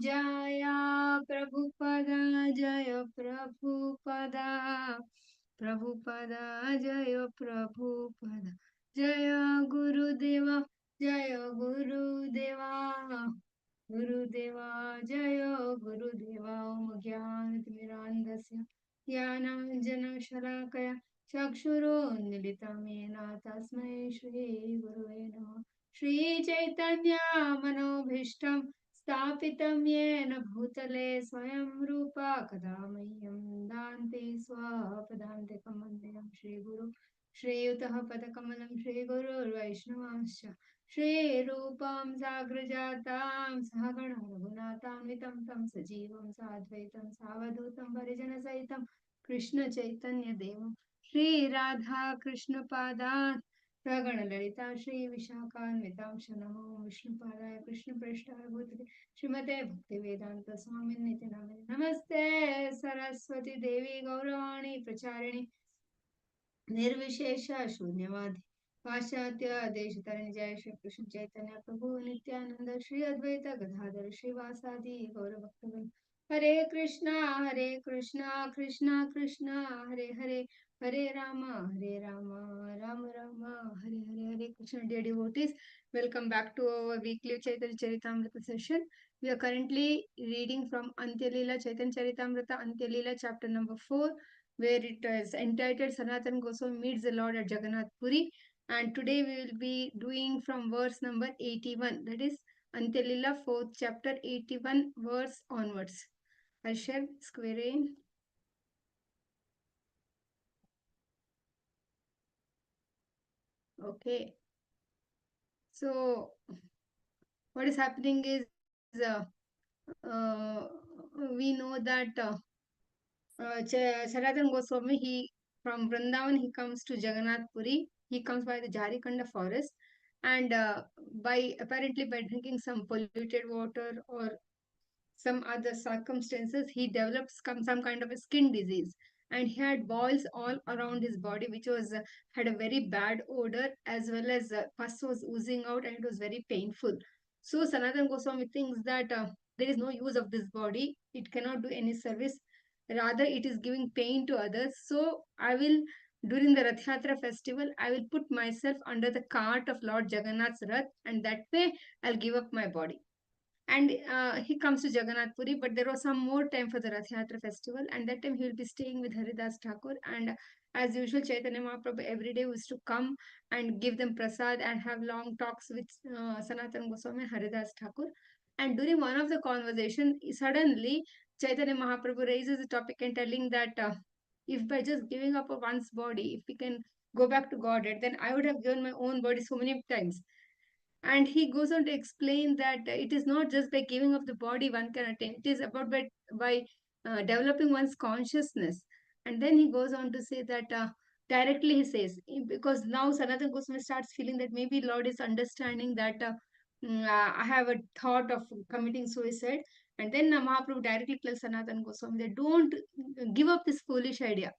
जय प्रभुपदा जय प्रभुपदा प्रभुपदा जय प्रभुपदा जय गुरुदेवा जय गुरुदेवा गुरुदेवा जय गुरुदेवा ओम ज्ञानतिमिरान्धस्य ज्ञानाञ्जनशलाकया चक्षुरोन्मिलितं येन तस्मै श्रीगुरुवे नमः। श्रीचैतन्य मनोभीष्टं स्थापितं येन भूतले स्वयं रूपा कदा मह्यं ददाति स्वपदान्तिकं वन्देऽहं श्रीगुरुं श्रीयुतः पदकमलं श्रीगुरुर्वैष्णवांश्च श्रीरूपं साग्रजातां सहगण रघुनाथान्वितं तं सजीवं साद्वैतं सावधूतं परिजनसहितं कृष्णचैतन्यदेवं श्रीराधा कृष्णपादान् प्रगणललिता श्रीविशाखान्वितांश नमो विष्णुपादाय कृष्णप्रेष्ठाय भूतले श्रीमते भक्तिवेदान्त स्वामिन्निति नामिने नमस्ते सरस्वती देवी गौरवाणी प्रचारिणि निर्विशेष शून्यवादी पाश्चात्य देश तरणी जय श्री कृष्ण चैतन्य प्रभु नित्यानंद श्री अद्वैत गदाधर श्रीवासादि गौर भक्तगण हरे Krishna Krishna Krishna Hare Hare Hare Ram Ram Ram Hare Hare Hare Krishna dear devotees, welcome back to our weekly Chaitanya Charitamrita session. We are currently reading from Antya Lila Chaitanya Charitamrita Antya Lila chapter number 4, where it is entitled Sanatan Goswami meets the Lord at Jagannath Puri. And today we will be doing from verse number 81, that is Antya Lila 4th chapter 81 verse onwards. I'll share screen. Okay. So what is happening is uh, we know that Sanatan Goswami, he from Vrindavan, he comes to Jagannath Puri. He comes by the Jarikanda forest, and by apparently by drinking some polluted water or some other circumstances, he develops some kind of a skin disease, and he had boils all around his body, which was had a very bad odor, as well as pus was oozing out, and it was very painful. So Sanatan Goswami thinks that there is no use of this body; it cannot do any service. Rather, it is giving pain to others. So I will. During the Rath Yatra festival, I will put myself under the cart of Lord Jagannath's Rath, and that way I'll give up my body. And he comes to Jagannath Puri, but there was some more time for the Rath Yatra festival, and that time he will be staying with Haridas Thakur. And as usual, Chaitanya Mahaprabhu every day used to come and give them prasad and have long talks with Sanatan Goswami and Haridas Thakur. And during one of the conversation, suddenly Chaitanya Mahaprabhu raises the topic and telling that if by just giving up of one's body, if we can go back to Godhead, then I would have given my own body so many times. And he goes on to explain that it is not just by giving up the body one can attain, it is about by developing one's consciousness. And then he goes on to say that directly he says, because now Sanatan Goswami starts feeling that maybe Lord is understanding that I have a thought of committing suicide. And then Mahaprabhu directly tells Sanatan Goswami that don't give up this foolish idea,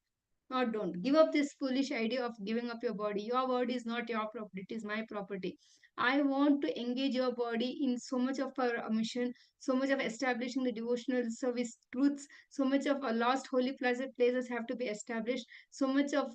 or don't give up this foolish idea of giving up your body. Your body is not your property, it is my property. I want to engage your body in so much of our mission, so much of establishing the devotional service truths, so much of lost holy places have to be established, so much of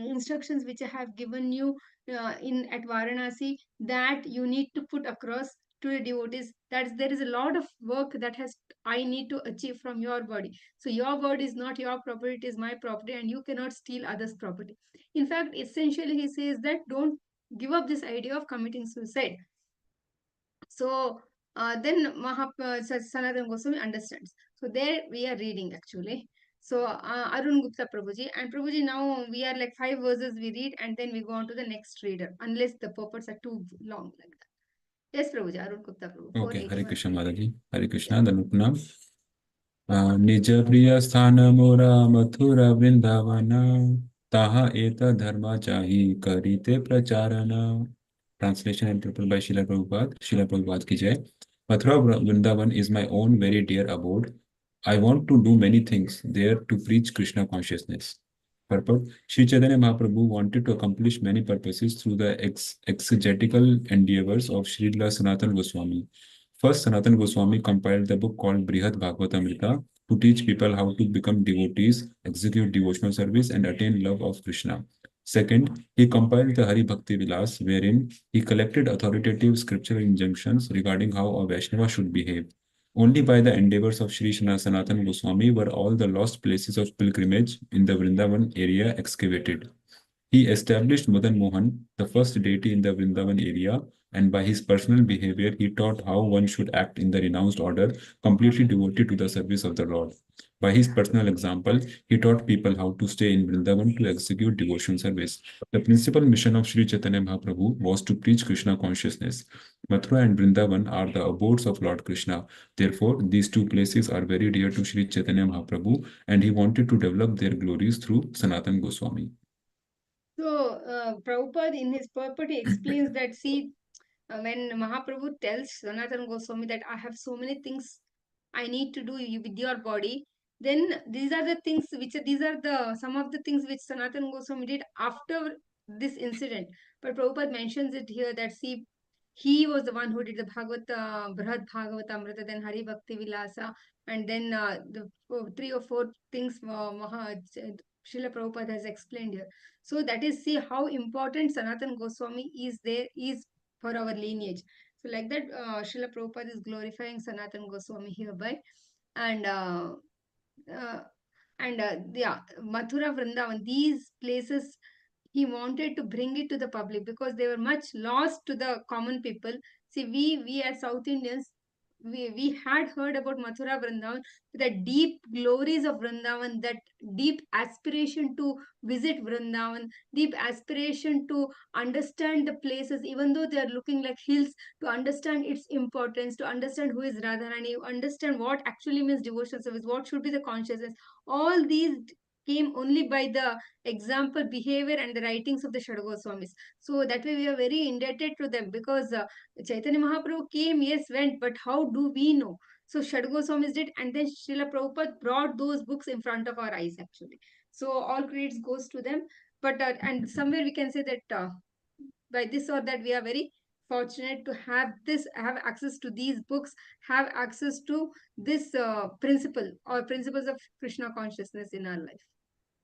instructions which I have given you in at Varanasi, that you need to put across to the devotees, that there is a lot of work that has I need to achieve from your body. So your body is not your property, it is my property, and you cannot steal others' property. In fact, essentially, he says that don't give up this idea of committing suicide. So then Sanatan Goswami understands. So there we are reading actually. So Arun Gupta Prabhuji, and Prabhuji, now we are like 5 verses we read, and then we go on to the next reader, unless the purports are too long like that. Yes, Prabhuji, Arun Gupta Prabhu. Okay, Hare 481. Krishna Mataji. Hare Krishna, Danupna. Nija priya sthana mora mathura vrindavana taha eta dharma chahi karite pracharana. Translation interpreted by Srila Prabhupada. Srila Prabhupada ki jai. Mathura Vrindavan is my own very dear abode. I want to do many things there to preach Krishna consciousness. Purport. Sri Chaitanya Mahaprabhu wanted to accomplish many purposes through the exegetical endeavors of Srila Sanatana Goswami. First, Sanatan Goswami compiled the book called Brihad Bhagavatamrita to teach people how to become devotees, execute devotional service, and attain love of Krishna. Second, he compiled the Hari Bhakti Vilas, wherein he collected authoritative scriptural injunctions regarding how a Vaishnava should behave. Only by the endeavors of Sri Sanatan Goswami were all the lost places of pilgrimage in the Vrindavan area excavated. He established Madan Mohan, the first deity in the Vrindavan area, and by his personal behavior, he taught how one should act in the renounced order, completely devoted to the service of the Lord. By his personal example, he taught people how to stay in Vrindavan to execute devotion service. The principal mission of Sri Chaitanya Mahaprabhu was to preach Krishna consciousness. Mathura and Vrindavan are the abodes of Lord Krishna. Therefore, these two places are very dear to Sri Chaitanya Mahaprabhu, and he wanted to develop their glories through Sanatan Goswami. So, Prabhupada in his purport, he explains that, see, when Mahaprabhu tells Sanatana Goswami that I have so many things I need to do with your body, then these are the things which these are the some of the things which Sanatana Goswami did after this incident. But Prabhupada mentions it here that, see, he was the one who did the Bhagavata, Brihad Bhagavatamrita, then Hari Bhakti Vilasa, and then the three or four things Srila Prabhupada has explained here. So that is, see how important Sanatan Goswami is for our lineage. So like that, Srila Prabhupada is glorifying Sanatan Goswami hereby. And uh, yeah, Mathura, Vrindavan, these places he wanted to bring it to the public because they were much lost to the common people. See, we as South Indians, we had heard about Mathura, Vrindavan, the deep glories of Vrindavan, that deep aspiration to visit Vrindavan, deep aspiration to understand the places, even though they are looking like hills, to understand its importance, to understand who is Radharani, understand what actually means devotional service, what should be the consciousness. All these came only by the example, behavior, and the writings of the Shadagoswamis. So that way we are very indebted to them because Chaitanya Mahaprabhu came, yes, went, but how do we know? So Shadagoswamis did, and then Srila Prabhupada brought those books in front of our eyes actually. So all credits goes to them. But and somewhere we can say that by this or that we are very fortunate to have access to these books, have access to this principle or principles of Krishna consciousness in our life.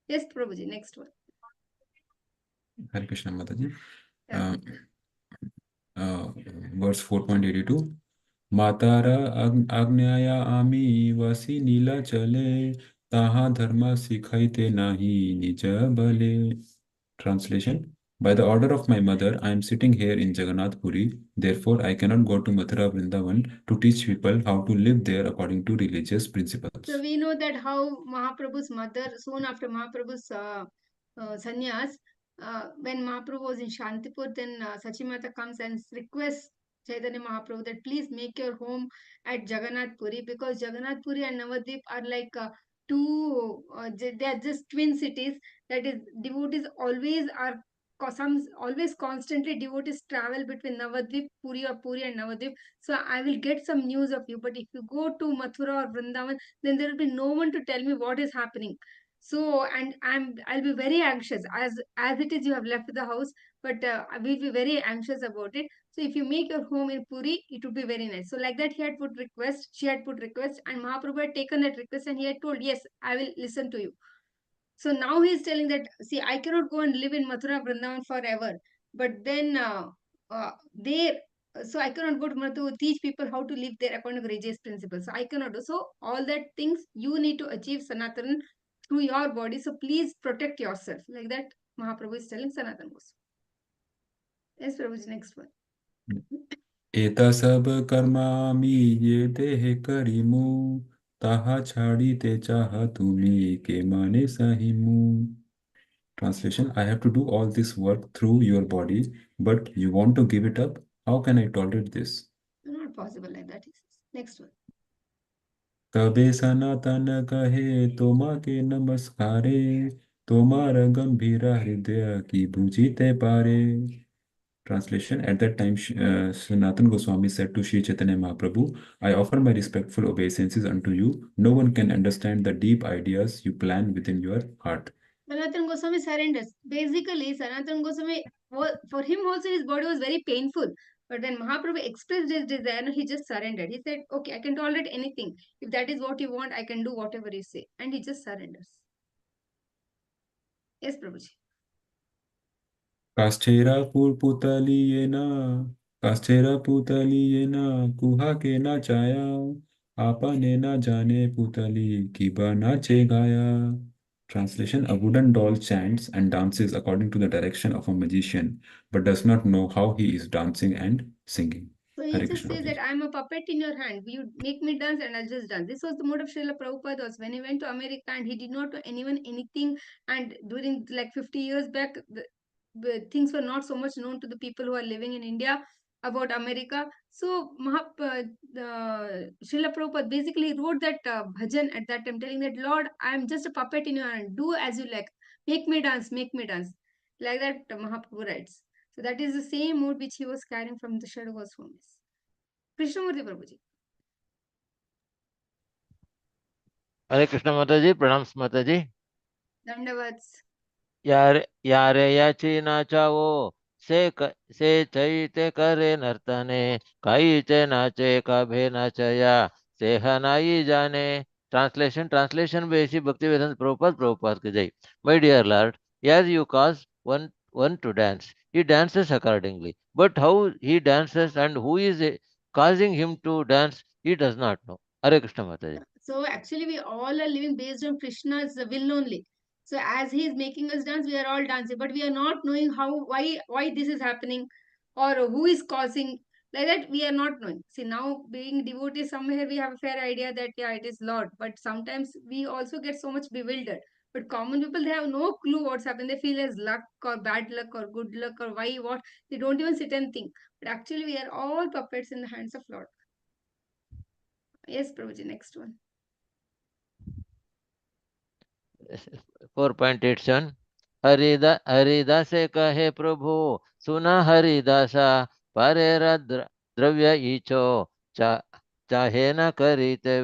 Yes, Prabhuji, next one. Hare Krishna Mataji. Yeah. Uh, verse 4.82. Matara आज्ञाया आमी वसी नीला चले ताहा धर्म सिखाइते नाही निज बले. Translation. By the order of my mother, I am sitting here in Jagannath Puri. Therefore, I cannot go to Mathura Vrindavan to teach people how to live there according to religious principles. So we know that how Mahaprabhu's mother, soon after Mahaprabhu's sannyas, when Mahaprabhu was in Shantipur, then Sachimata comes and requests Chaitanya Mahaprabhu that please make your home at Jagannath Puri, because Jagannath Puri and Navadvip are like they are just twin cities. That is, devotees always are always constantly devotees travel between Navadvip, Puri, or Puri and Navadvip. So I will get some news of you. But if you go to Mathura or Vrindavan, then there will be no one to tell me what is happening. So, and I'll be very anxious as it is. You have left the house, but I will be very anxious about it. So, if you make your home in Puri, it would be very nice. So, like that, he had put request. She had put request, and Mahaprabhu had taken that request, and he had told, "Yes, I will listen to you." So now he is telling that, see, I cannot go and live in Mathura Vrindavan forever. But then there, so I cannot go to Mathura to teach people how to live there according to religious principles. So I cannot do. So all that things you need to achieve Sanatan through your body. So please protect yourself. Like that, Mahaprabhu is telling Sanatan Goswami. Yes, Prabhuji, next one. एता सब कर्मामि ये देह करिमु ताहा छाड़ीते चाह तुमी के माने सहिमु. Translation. I have to do all this work through your body, but you want to give it up? How can I tolerate this? Not possible like that. He says. Next one. तबे सनातन कहे तोमा के नमस्कारे तोमार गंभीर हृदय की बुझीते पारे. Translation. At that time, Sanatan Goswami said to Sri Chaitanya Mahaprabhu, I offer my respectful obeisances unto you. No one can understand the deep ideas you plan within your heart. Sanatan Goswami surrenders. Basically, Sanatan Goswami, for him also, his body was very painful. But when Mahaprabhu expressed his desire, he just surrendered. He said, okay, I can tolerate anything. If that is what you want, I can do whatever you say. And he just surrenders. Yes, Prabhuji. काष्ठेरा पुतलियेना काष्ठेरा पुतलियेना कुहा के ना चाया आपने ना जाने पुतली की नाचे गाया. Translation: A wooden doll chants and dances according to the direction of a magician, but does not know how he is dancing and singing. So he Hare just Krishna says that Prabhuji. I'm a puppet in your hand. You make me dance and I'll just dance. This was the mode of Srila Prabhupada was when he went to America and he did not know anyone anything. And during like 50 years back, the things were not so much known to the people who are living in India about America. So Srila Prabhupada basically wrote that bhajan at that time, telling that Lord, I'm just a puppet in your hand. Do as you like. Make me dance. Make me dance. Like that, Mahaprabhu writes. So that is the same mood which he was carrying from the Shadow Goswamis. Krishnamurti Prabhuji. हरे कृष्ण माता जी, प्रणाम माता जी. Dandavats. यारे याची नाचावो से चैते करे नर्तने काईचे नाचे काभे नाचया से Hanoi जाने. Translation बेसी भक्ति वेदांत प्रभुपाद की जय. My dear Lord, as you cause one to dance, he dances accordingly. But how he dances and who is causing him to dance, he does not know. Hare Krishna माता जी. So actually, we all are living based on Krishna's will only. So as he is making us dance, we are all dancing, but we are not knowing why this is happening, or who is causing. Like that, we are not knowing. See, now being devotees, somewhere we have a fair idea that yeah, it is Lord. But sometimes we also get so much bewildered. But common people, they have no clue what's happened. They feel as luck or bad luck or good luck or why what. They don't even sit and think. But actually, we are all puppets in the hands of Lord. Yes, Prabhuji, next one. 4.87 हरिदासे कहे प्रभु सुना हरिदासा परेर द्रव्य इच्छो चाहे न करीते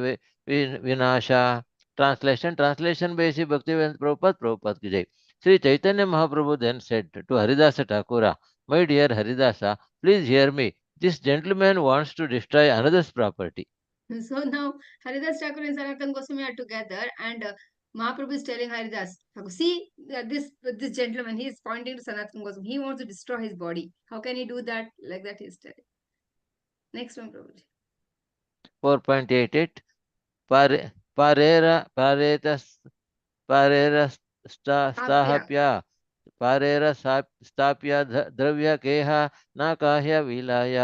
विनाशा. Translation बेसी भक्तिवेदांत प्रभुपाद की जय. Sri Chaitanya Mahaprabhu then said to Haridasa Thakura, my dear Haridasa, please hear me. This gentleman wants to destroy another's property. So now Haridas Thakur and Sanatan Goswami are together, and Mahaprabhu is telling Haridas, see this gentleman, he is pointing to Sanatan Goswami. He wants to destroy his body. How can he do that? Like that he is telling. Next one, Prabhuji. 4.88 पारेर Tapya. स्थाप्य पारेर स्थाप्य द्रव्य केह न काह्य विलाय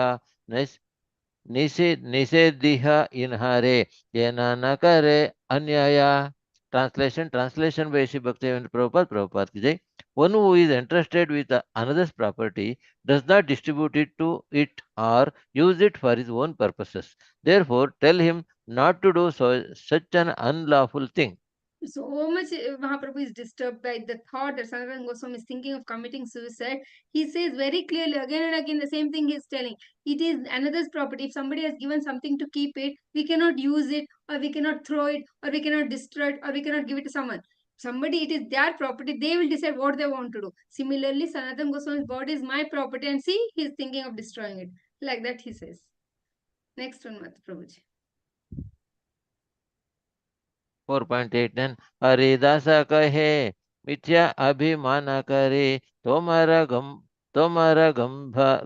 निषेधिह इन्हारे येन न करे अन्याय. Translation by Sri Bhaktivedanta Prabhupada की जय. One who is entrusted with another's property does not distribute it to it or use it for his own purposes. Therefore, tell him not to do such an unlawful thing. So much Mahaprabhu is disturbed by the thought that Sanatana Goswami is thinking of committing suicide. He says very clearly again and again the same thing he is telling. It is another's property. If somebody has given something to keep it, we cannot use it, or we cannot throw it, or we cannot destroy it, or we cannot give it to someone. Somebody, it is their property. They will decide what they want to do. Similarly, Sanatana Goswami's body is my property, and see, he is thinking of destroying it. Like that, he says. Next one, Prabhuji. 4.89 Haridas कहे मिथ्या अभिमान करे तोमर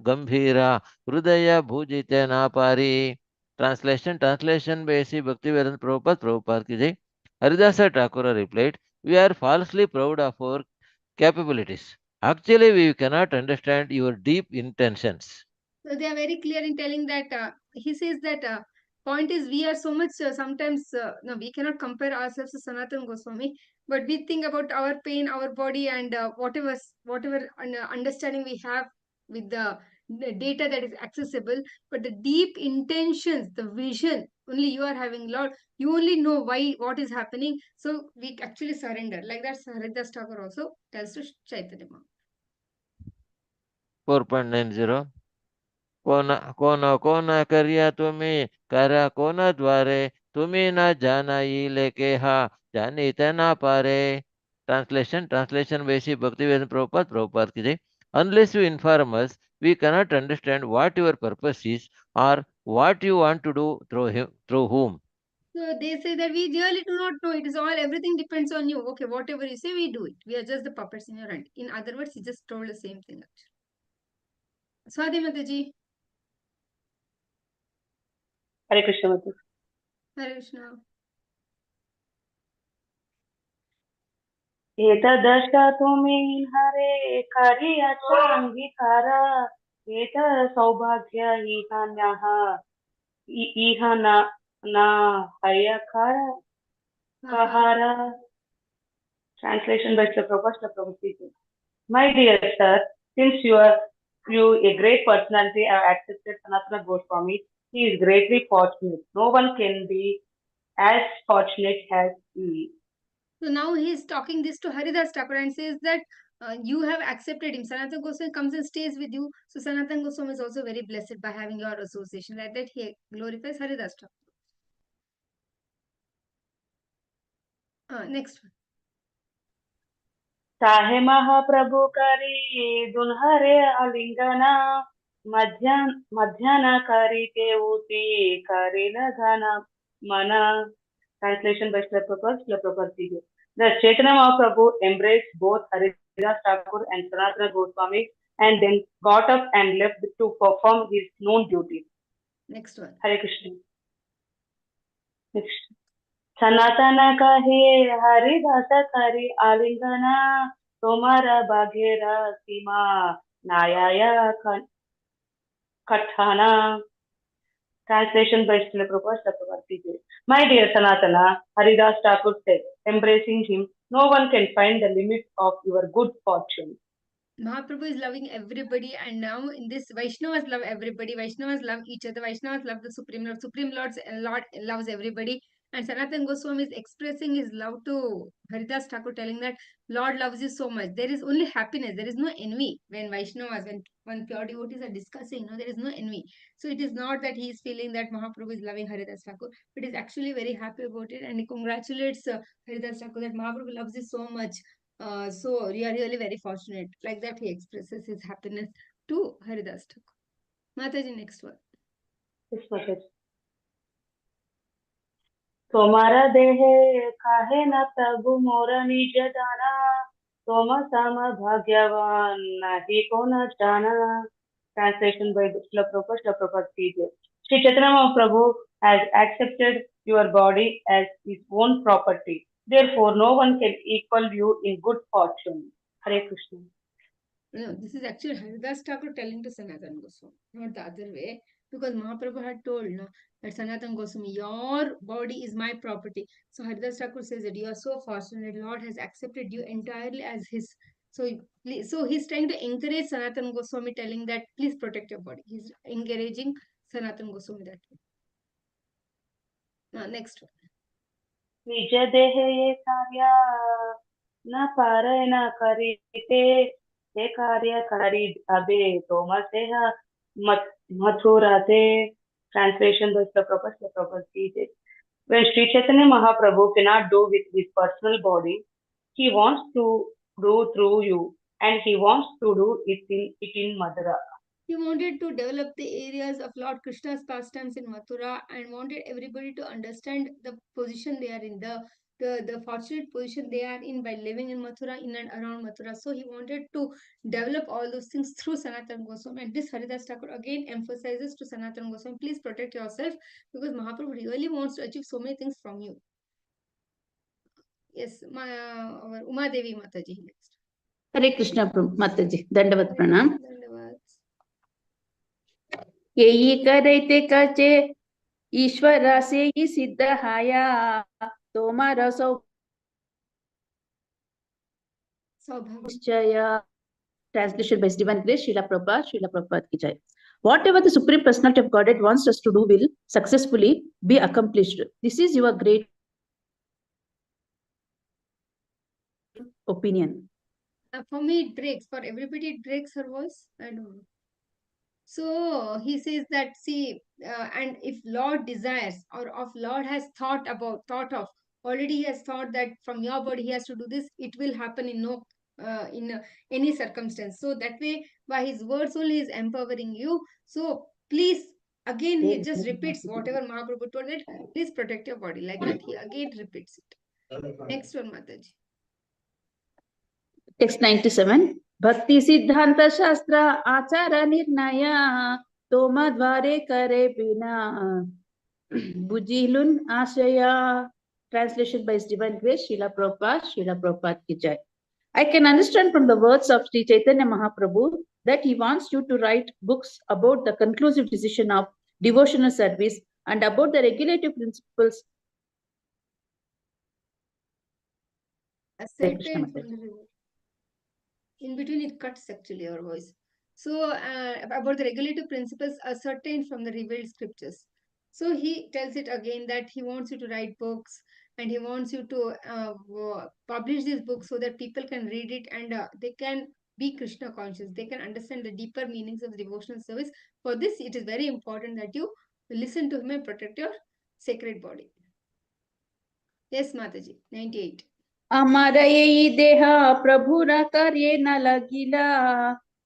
गंभीरा हृदय भूजित ना पारी. Translation by Sri Bhaktivedanta Prabhupada की जय. Haridasa Thakura replied, we are falsely proud of our capabilities. Actually, we cannot understand your deep intentions. So they are very clear in telling that he says that point is we are so much sometimes no, we cannot compare ourselves to Sanatan Goswami, but we think about our pain, our body, and whatever understanding we have with the data that is accessible. But the deep intentions, the vision, only you are having, Lord. You only know why what is happening. So we actually surrender. Like that, Haridas Thakur also tells to Chaitanya Mahaprabhu. 4.90 कोन करिया तुम्हें करा कोन द्वारे तुम्हें न जाना ये केहा जानी तना पारे. Translation by Sri Bhaktivedanta Prabhupada की जय. Unless you inform us, we cannot understand what your purpose is or what you want to do through him, through whom. So they say that we really do not know. It is all, everything depends on you. Okay, whatever you say, we do it. We are just the puppets in your hand. In other words, he just told the same thing. Swati Mataji. Hare Krishna Mataji. Hare Krishna. एतदशतुमिन् हरे कार्याचा अंगीकार एत सौभाग्य इहान्यः इह न हयकार kahara. Translation by Prabhupada. My dear sir, since you a great personality have accepted Sanatana Goswami, he is greatly fortunate. No one can be as fortunate as he. So now he is talking this to Haridas Thakur and says that you have accepted him. Sanatana Goswami comes and stays with you. So Sanatana Goswami is also very blessed by having your association. Like that he glorifies Haridas Thakur. Next one. साहे महाप्रभु करी दुन्हरे अलिंगना मध्याना करी के उती करी लगना mana. Translation by Prabhupada. The Chaitanya Mahaprabhu embraced both Haridas Thakur and Sanatana Goswami and then got up and left to perform his known duties. Next one. Hare Krishna. Next. Sanatana kahe Haridas kari alingana tomara bagera sima nayaya kathana. Translation by Srila Prabhupada. My dear Sanatana, Haridas Thakur said, embracing him, no one can find the limits of your good fortune. Mahaprabhu is loving everybody, and now in this Vaishnavas love everybody. Vaishnavas love each other. Vaishnavas love the Supreme Lord. Supreme Lord loves everybody. And Sanatan Goswami is expressing his love to Haridas Thakur, telling that Lord loves you so much. There is only happiness. There is no envy when Vaishnavas, when pure devotees are discussing. No, there is no envy. So it is not that he is feeling that Mahaprabhu is loving Haridas Thakur, but is actually very happy about it, and he congratulates Haridas Thakur that Mahaprabhu loves you so much. So we are really very fortunate. Like that, he expresses his happiness to Haridas Thakur. Mataji, next one. Yes, Mataji. तुम्हारा देह काहे न प्रभु मोर निज दाना तुम सम भाग्यवान नहीं को न जाना. Translation by Srila Prabhupada. Sri Chaitanya Mahaprabhu has accepted your body as his own property. Therefore, no one can equal you in good fortune. Hare Krishna. No, this is actually Haridas Thakur telling to Sanatan Goswami, not the other way. Because Mahaprabhu had told no, that Sanatan Goswami, your body is my property. So Haridas Thakur says that you are so fortunate, Lord has accepted you entirely as his. So he's trying to encourage Sanatan Goswami, telling that please protect your body. He's encouraging Sanatan Goswami that way. Now, next one. निज देह ये कार्य न पारे न करीते ये कार्य करी अबे तो मसेह मथुराते. Translation by Prabhupada. When Sri Chaitanya Mahaprabhu cannot do with his personal body, he wants to do through you, and he wants to do it in Mathura. He wanted to develop the areas of Lord Krishna's pastimes in Mathura and wanted everybody to understand the position they are in, the fortunate position they are in by living in Mathura, in and around Mathura. So he wanted to develop all those things through Sanatan Goswami. And this Haridas Thakur again emphasizes to Sanatan Goswami, please protect yourself because Mahaprabhu really wants to achieve so many things from you. Yes, our Uma Devi Mataji next. Hare Krishna Mataji. Dandavat Pranam. Dandavat. यही करते कचे ईश्वर से ही सिद्ध हाया तोमारा सौभाग्य. Translation by Divine Grace, Srila Prabhupada ki jai. Whatever the Supreme Personality of Godhead wants us to do will successfully be accomplished. This is your great opinion. For me, it breaks. For everybody, it breaks her voice. I don't know. So he says that, see, and if Lord desires or if Lord has thought of, already he has thought that from your body he has to do this, it will happen in no in any circumstance. So that way, by his words only, is empowering you. So please, again, he just repeats whatever Mahaprabhu told, that please protect your body. Like that, he again repeats it. Next one, Mataji. Text 97. Bhakti Siddhanta Shastra Achara Nirnaya Toma Dvare Kare Bina Bujilun Ashaya. Translation by His Divine Grace, Srila Prabhupada Ki Jai. I can understand from the words of Sri Chaitanya Mahaprabhu that he wants you to write books about the conclusive decision of devotional service and about the regulative principles. Ascertain from the river. In between, it cuts actually your voice. So, about the regulative principles ascertained from the revealed scriptures. So, he tells it again that he wants you to write books and he wants you to publish these books so that people can read it and they can be Krishna conscious. They can understand the deeper meanings of the devotional service. For this, it is very important that you listen to him and protect your sacred body. Yes, Mataji, 98. अमर यही देह प्रभुर कार्ये न लगिला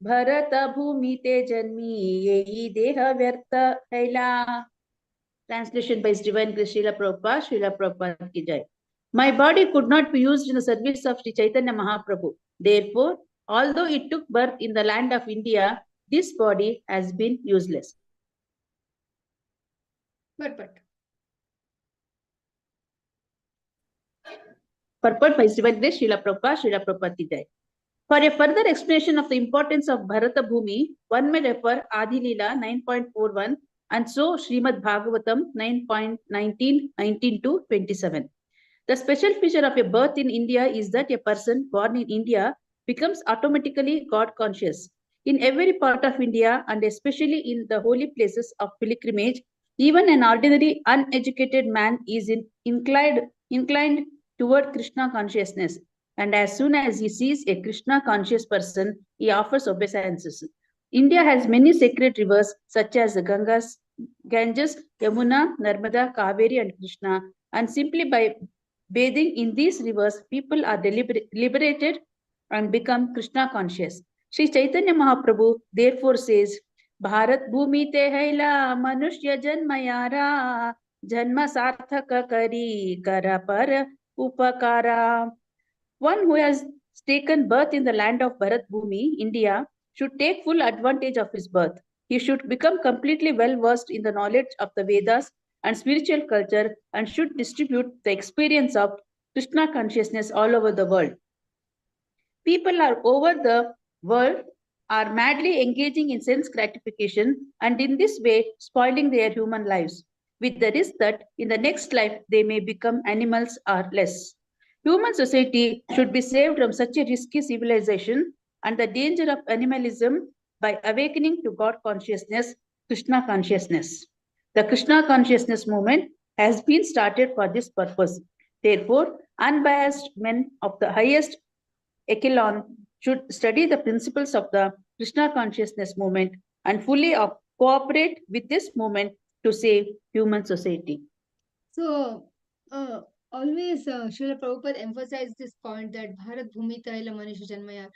भरत भूमि ते जन्मी यही देह व्यर्थ हैला. Translation by His Divine Grace, Srila Prabhupada Ki Jai. My body could not be used in the service of Sri Chaitanya Mahaprabhu. Therefore, although it took birth in the land of India, this body has been useless. But. Purport by His Divine Grace, Srila Prabhupada Ki Jai. For a further explanation of the importance of Bharata Bhumi, one may refer Adi Lila 9.41 and so Srimad Bhagavatam 9.19, 19 to 27. The special feature of a birth in India is that a person born in India becomes automatically God conscious. In every part of India and especially in the holy places of pilgrimage, even an ordinary uneducated man is inclined toward Krishna consciousness. And as soon as he sees a Krishna conscious person, he offers obeisances. India has many sacred rivers such as the Ganges, Yamuna, Narmada, Kaveri, and Krishna. And simply by bathing in these rivers, people are liberated and become Krishna conscious. Sri Chaitanya Mahaprabhu therefore says, Bharat Bhumi te haila manushya janmayara janma sarthaka kari kara par upakara. One who has taken birth in the land of Bharat Bhumi, India, should take full advantage of his birth. He should become completely well versed in the knowledge of the Vedas and spiritual culture and should distribute the experience of Krishna consciousness all over the world. People are over the world are madly engaging in sense gratification and in this way spoiling their human lives, with the risk that in the next life they may become animals or less. Human society should be saved from such a risky civilization and the danger of animalism by awakening to God consciousness, Krishna consciousness. The Krishna consciousness movement has been started for this purpose. Therefore, unbiased men of the highest echelon should study the principles of the Krishna consciousness movement and fully cooperate with this movement to save human society. So, always Srila Prabhupada emphasized this point that Bharat Bhumi Taila Manisha Janmaya.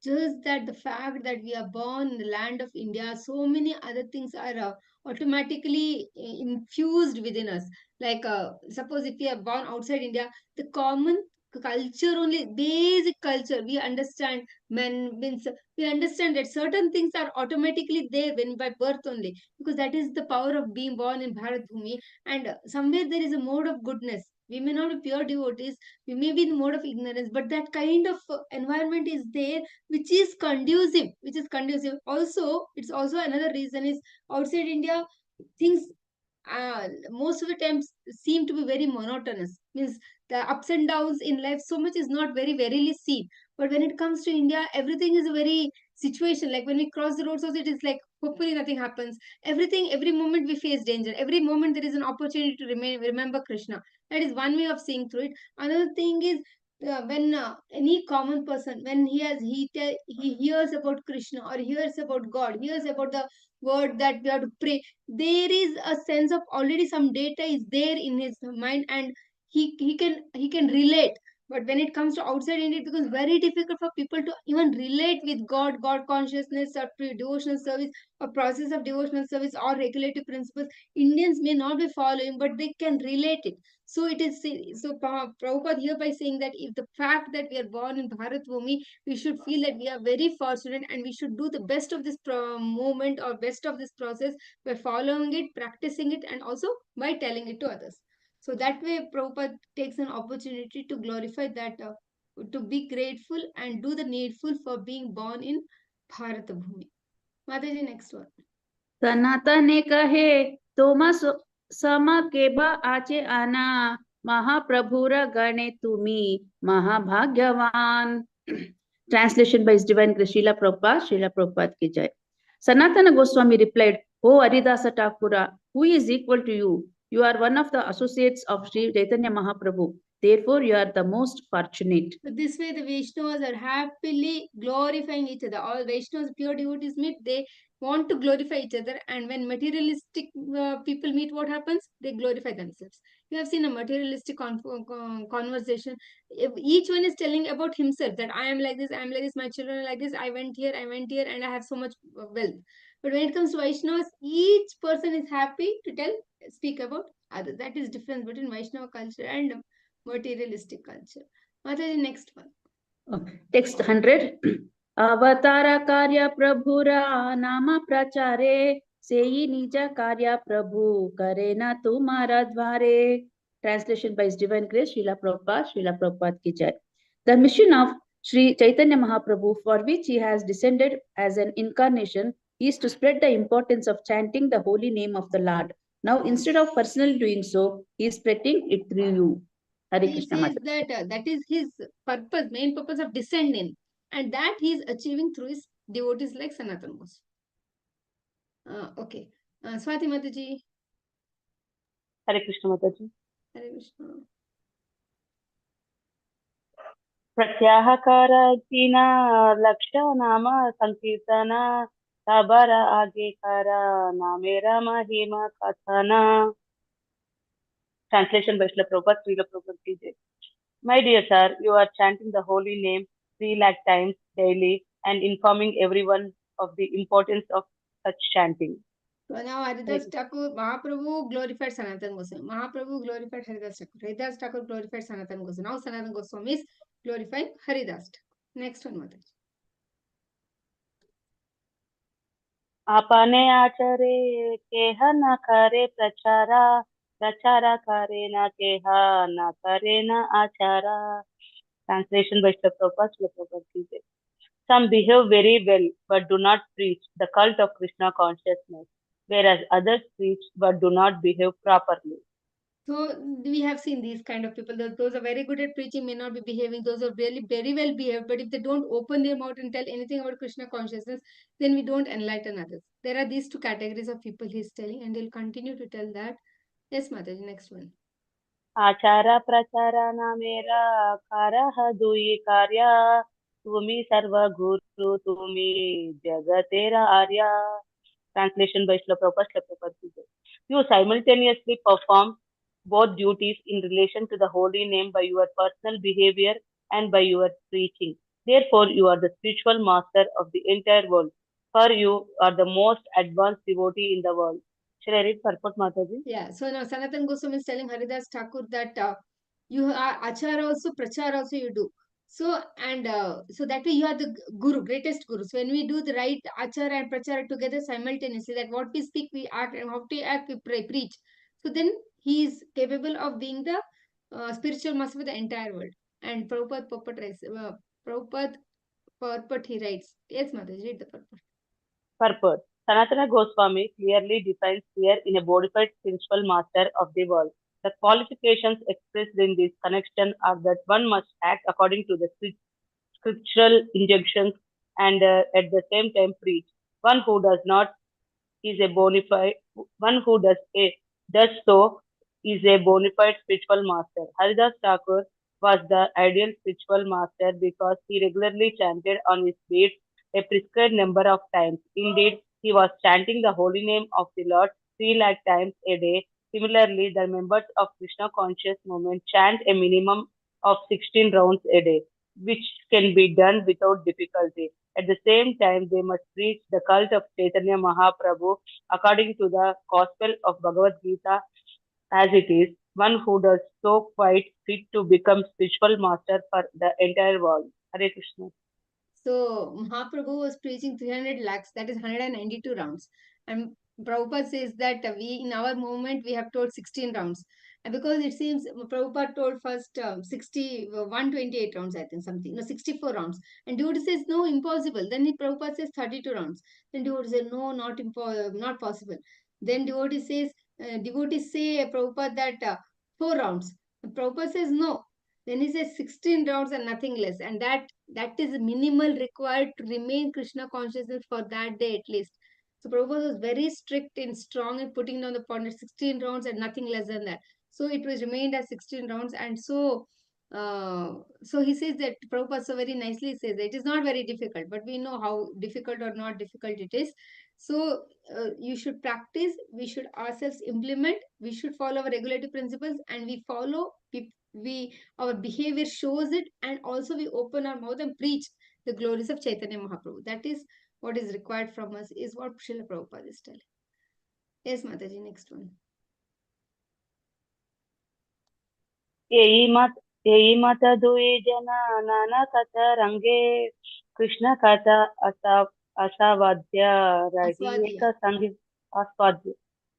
Just that the fact that we are born in the land of India, so many other things are automatically infused within us. Like, suppose if we are born outside India, the common culture only, basic culture, we understand, men means we understand that certain things are automatically there when by birth only, because that is the power of being born in Bharat Bhumi. And somewhere there is a mode of goodness. We may not be pure devotees, we may be in the mode of ignorance, but that kind of environment is there, which is conducive. Also, it's also another reason is outside India, things most of the times seem to be very monotonous. Means the ups and downs in life so much is not very verily seen. But when it comes to India, everything is a very situation. Like when we cross the road, so it is like hopefully nothing happens. Every moment we face danger. Every moment there is an opportunity to remember Krishna. That is one way of seeing through it. Another thing is when any common person, when he hears about Krishna or hears about God, hears about the word that we have to pray, there is a sense of already some data is there in his mind, and he can relate But when it comes to outside India, it becomes very difficult for people to even relate with God consciousness, or devotional service, or process of devotional service, or regulative principles. Indians may not be following, but they can relate it. So it is so Prabhupada hereby saying that if the fact that we are born in Bharat Bhumi, we should feel that we are very fortunate, and we should do the best of this moment, or best of this process, by following it, practicing it, and also by telling it to others. So that way, Prabhupada takes an opportunity to glorify that, to be grateful and do the needful for being born in Bharat Bhumi. Mataji, next one. सनातने कहे तोमा समा केबा आचे आना महाप्रभुर गणे तुमी महाभाग्यवान. Translation by His Divine Grace Srila Prabhupada ki jai. Sanatana Goswami replied, "O Haridasa Thakura, who is equal to you? You are one of the associates of Sri Chaitanya Mahaprabhu. Therefore, you are the most fortunate." So this way, the Vaishnavas are happily glorifying each other. All Vaishnavas, pure devotees meet, they want to glorify each other. And when materialistic people meet, what happens? They glorify themselves. You have seen a materialistic conversation. If each one is telling about himself, that I am like this, my children are like this, I went here, and I have so much wealth. But when it comes to Vaishnavas, each person is happy to speak about others. That is difference between Vaishnava culture and materialistic culture. Mataji, next one. Text 100. अवतार कार्य प्रभुरा नाम प्रचारे सेई निज कार्य प्रभु करे न तुम्हारा द्वारे. Translation by His Divine Grace Srila Prabhupada ki jai. The mission of Sri Chaitanya Mahaprabhu, for which he has descended as an incarnation, is to spread the importance of chanting the holy name of the Lord. Now, instead of personally doing so, he is spreading it through you. Hare He Krishna says Mataji. that that is his purpose, main purpose of descending, and that he is achieving through his devotees like Sanatan Goswami. Okay. Swati Mataji. Hare Krishna Mataji. Hare Krishna. प्रत्याहकारतीन लक्ष्य नाम संकीर्तन तबर आगे कर नामेरा महिमा कथन. Translation by Srila Prabhupada ki jai. My dear sir, you are chanting the holy name 3 lakh times daily and informing everyone of the importance of such chanting. So now Haridas Thakur, Mahaprabhu glorified Sanatan Goswami. Mahaprabhu glorified Haridas Thakur. Haridas Thakur glorified Sanatan Goswami. Now Sanatan Goswami is glorifying Haridas Thakur. Next one, Mataji. आपने आचरे केह न करे प्रचारा प्रचारा करे न केह न करे न आचारा. Translation by Srila Prabhupada ki jai. Some behave very well but do not preach the cult of Krishna consciousness, whereas others preach but do not behave properly. So we have seen these kind of people. Those are very good at preaching, may not be behaving. Those are really very well behaved. But if they don't open their mouth and tell anything about Krishna consciousness, then we don't enlighten others. There are these two categories of people he's telling, and they'll continue to tell that. Yes, Mataji, next one. आचारा प्रचारा न मेरा कारः दुई कार्य तुमी सर्व गुरु तुमी जगतेरा Arya. Translation by Srila Prabhupada ki jai. You simultaneously perform both duties in relation to the holy name by your personal behavior and by your preaching. Therefore, you are the spiritual master of the entire world. For you are the most advanced devotee in the world. Shall I read purport, Mataji? Yeah, so now Sanatan Goswami is telling Haridas Thakur that you are achara also, prachar also you do. So, and so that way you are the guru, greatest guru. So when we do the right achara and prachara together simultaneously, that what we speak, we act, and how to act, we preach. So then he is capable of being the spiritual master for the entire world. And Prabhupada purport he writes. Yes, Mataji, read the purport. Purport. Sanatana Goswami clearly defines here in a bona fide spiritual master of the world. The qualifications expressed in this connection are that one must act according to the scriptural injunctions and at the same time preach. One who does not is a bona fide, one who does so is a bona fide spiritual master. Haridas Thakur was the ideal spiritual master because he regularly chanted on his beads a prescribed number of times. Indeed, he was chanting the holy name of the Lord 3 lakh times a day. Similarly, the members of Krishna conscious movement chant a minimum of 16 rounds a day, which can be done without difficulty. At the same time, they must preach the cult of Chaitanya Mahaprabhu according to the Gospel of Bhagavad Gita as it is, one who does so quite fit to become spiritual master for the entire world. Hare Krishna. So Mahaprabhu was preaching 300 lakhs, that is 192 rounds. And Prabhupada says that we, in our movement, we have told 16 rounds. And because it seems Prabhupada told first 128 rounds, I think something, no, 64 rounds. And devotee says, no, impossible. Then Prabhupada says 32 rounds. Then devotee says, no, not possible. Then devotee says, devotees say Prabhupada that 4 rounds. And Prabhupada says, no. Then he says 16 rounds and nothing less. And that is minimal required to remain Krishna consciousness for that day at least. So Prabhupada was very strict and strong in putting down the point at 16 rounds and nothing less than that. So it was remained as 16 rounds. And so he says that Prabhupada so very nicely says that it is not very difficult, but we know how difficult or not difficult it is. So you should practice, we should ourselves implement, we should follow our regulative principles, and we our behavior shows it, and also we open our mouth and preach the glories of Chaitanya Mahaprabhu. That is what is required from us, is what Srila Prabhupada is telling. Yes, Mataji, next one. यही मत दुई जना नाना कथा रंगे कृष्ण कथा असावाद्य रही एक संगे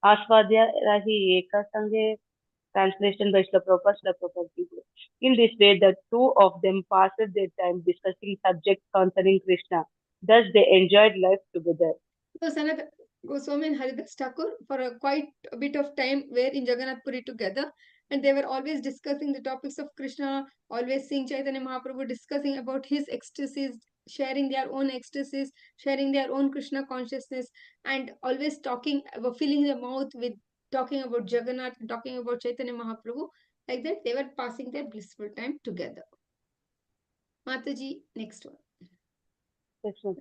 आस्वाद्य रही एक संगे. Translation by Srila Prabhupada. In this way, the two of them passed their time discussing subjects concerning Krishna. Thus, they enjoyed life together. So, Sanat Goswami and Haridas Thakur for quite a bit of time were in Jagannath Puri together, and they were always discussing the topics of Krishna, always seeing Chaitanya Mahaprabhu discussing about his ecstasies, sharing their own ecstasies, sharing their own Krishna consciousness, and always talking about filling their mouth with talking about Jagannath, talking about Chaitanya Mahaprabhu. Like that, they were passing their blissful time together. Mataji, next one. Next yes.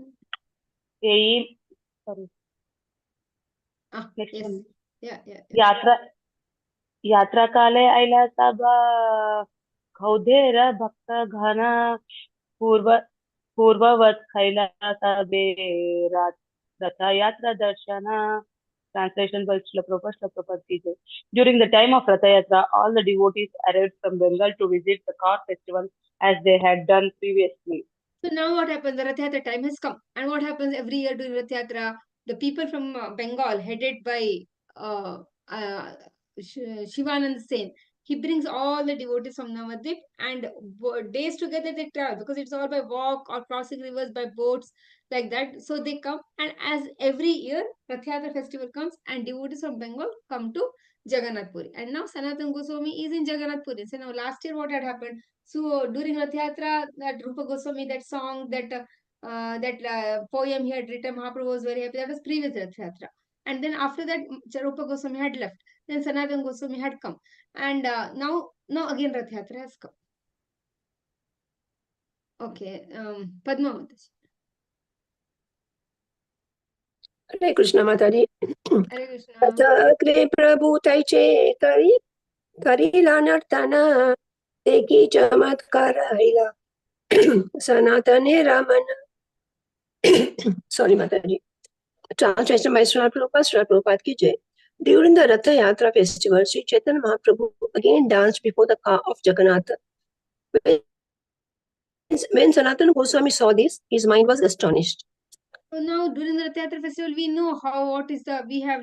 one. Yeah. यात्रा काले आइला सब खौधेर भक्त घन पूर्ववत खैला सबे रथ यात्रा दर्शन. Translation by Srila Prabhupada. During the time of Ratha Yatra, all the devotees arrived from Bengal to visit the car festival as they had done previously. So now what happens? The Rath Yatra time has come. And what happens every year during Rath Yatra? The people from Bengal, headed by Shivanand Sen, he brings all the devotees from Navadvip, and days together they travel, because it's all by walk or crossing rivers by boats, like that. So they come, and as every year Rath Yatra festival comes and devotees from Bengal come to Jagannath Puri. And now Sanatana Goswami is in Jagannath Puri. So now last year what had happened? So during Rath Yatra, that Rupa Goswami, that song, that poem he had written, Mahaprabhu was very happy. That was previous Rath Yatra. And then after that, Rupa Goswami had left. Then Sanatana Goswami had come. And now again Rath Yatra has come. Okay, Padma Mataji. Hare Krishna Mataji. Hare Krishna. Agre Prabhu Taiche Karila Nartana Teki Chamatkara Ila Sanatane Ramana. Sorry Mataji. Translation by Srila Prabhupada ki jai. During the Ratha Yatra festival, Sri Chaitanya Mahaprabhu again danced before the car of Jagannath. When Sanatana Goswami saw this, his mind was astonished. So now during the Rath Yatra festival, we know we have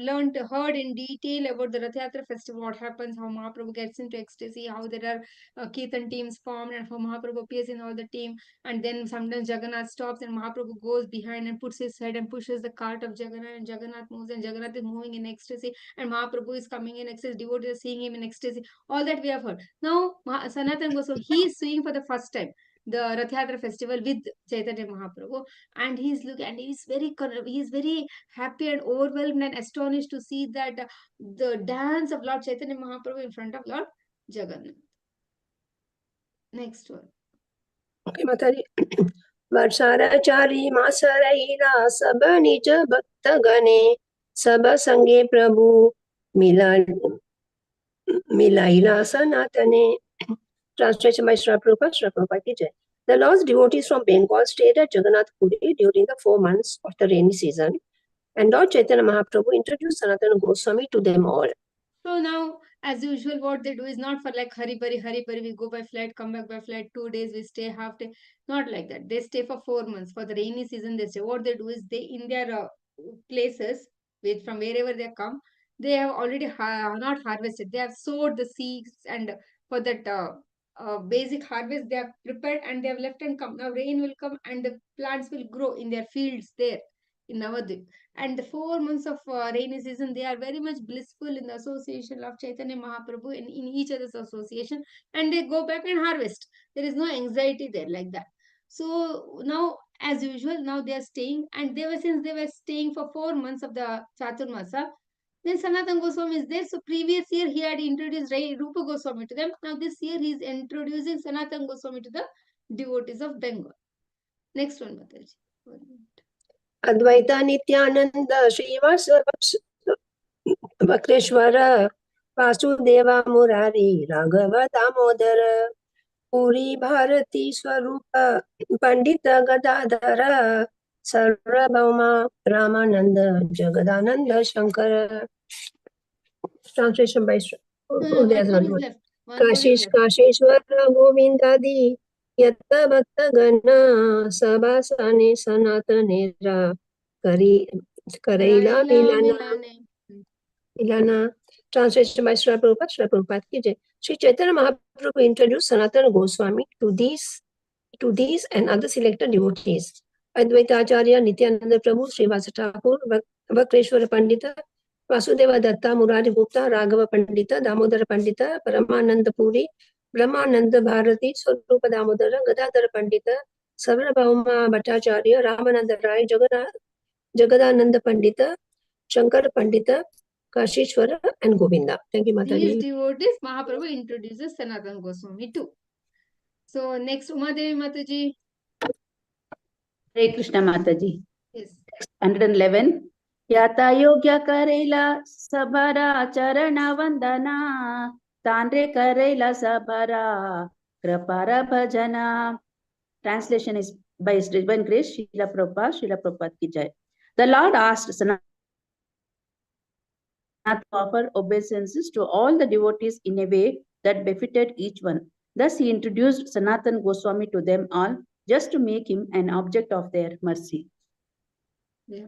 heard in detail about the Rath Yatra festival, what happens, how Mahaprabhu gets into ecstasy, how there are Kirtan teams formed, and how Mahaprabhu appears in all the team. And then sometimes Jagannath stops and Mahaprabhu goes behind and puts his head and pushes the cart of Jagannath, and Jagannath moves, and Jagannath is moving in ecstasy, and Mahaprabhu is coming in ecstasy, devotees are seeing him in ecstasy. All that we have heard. Now Sanatana Goswami, he is seeing for the first time the Rath Yatra festival with Chaitanya Mahaprabhu, and he's very happy and overwhelmed and astonished to see that the dance of Lord Chaitanya Mahaprabhu in front of Lord Jagannath. Next one. Okay, Mataji. Varsharachari Masaraila Saba Nija Bhakta Gane Saba Sange Prabhu Milaila Sanatane. Translation by Srila Prabhupada, Srila Prabhupada ki jai. The Lord's devotees from Bengal stayed at Jagannath Puri during the 4 months of the rainy season, and Lord Chaitanya Mahaprabhu introduced Sanatana Goswami to them all. So now, as usual, what they do is not for like hurry bari, we go by flight, come back by flight, 2 days, we stay half day. Not like that. They stay for 4 months. For the rainy season, they stay. What they do is they, in their places, from wherever they come, they have already not harvested. They have sowed the seeds, and for that basic harvest, they have prepared and they have left and come. Now rain will come and the plants will grow in their fields there in Navadvip. And the 4 months of rainy season, they are very much blissful in the association of Chaitanya Mahaprabhu and in each other's association, and they go back and harvest. There is no anxiety there like that. So now, as usual, now they are staying, and since they were staying for 4 months of the Chaturmasa, then Sanatana Goswami is there. So previous year he had introduced Rupa Goswami to them. Now this year he is introducing Sanatana Goswami to the devotees of Bengal. Next one, Mataji. Advaita Nityananda Srivasa Vakreshwara Vasudeva Murari Raghava Damodara Puri Bharati Swarupa Pandita Gadadhara Sarvabhauma Ramananda Jagadananda Shankara. Translation by there's another one. Kashish Kashishwara Govindadi Yatta Bhakta Gana Sabasane Sanatanera Karaila Milana. Translation by Srila Prabhupada, Srila Prabhupada ki jai. Sri Chaitanya Mahaprabhu introduced Sanatana Goswami to these and other selected devotees. Advaita Acharya, Nityananda Prabhu, Srivasa Thakur, Vakreshwara Pandita, Vasudeva Datta, Murari Gupta, Raghava Pandita, Damodara Pandita, Paramananda Puri, Brahmananda Bharati, Swarupa Damodara, Gadadhara Pandita, Sarvabhauma Bhattacharya, Ramananda Rai, Jagadananda Pandita, Shankar Pandita, Kashishwara, and Govinda. Thank you, Mataji. These devotees Mahaprabhu introduces Sanatana Goswami too. So next, Umadevi Mataji. Hare Krishna Mataji. Yes. 111. Yata yogya karela sabara charana vandana tanre karela sabara krapara bhajana. Translation is by Divine Grace, Srila Prabhupada ki jai. The Lord asked Sanatana to offer obeisances to all the devotees in a way that befitted each one. Thus he introduced Sanatana Goswami to them all, just to make him an object of their mercy. Yeah.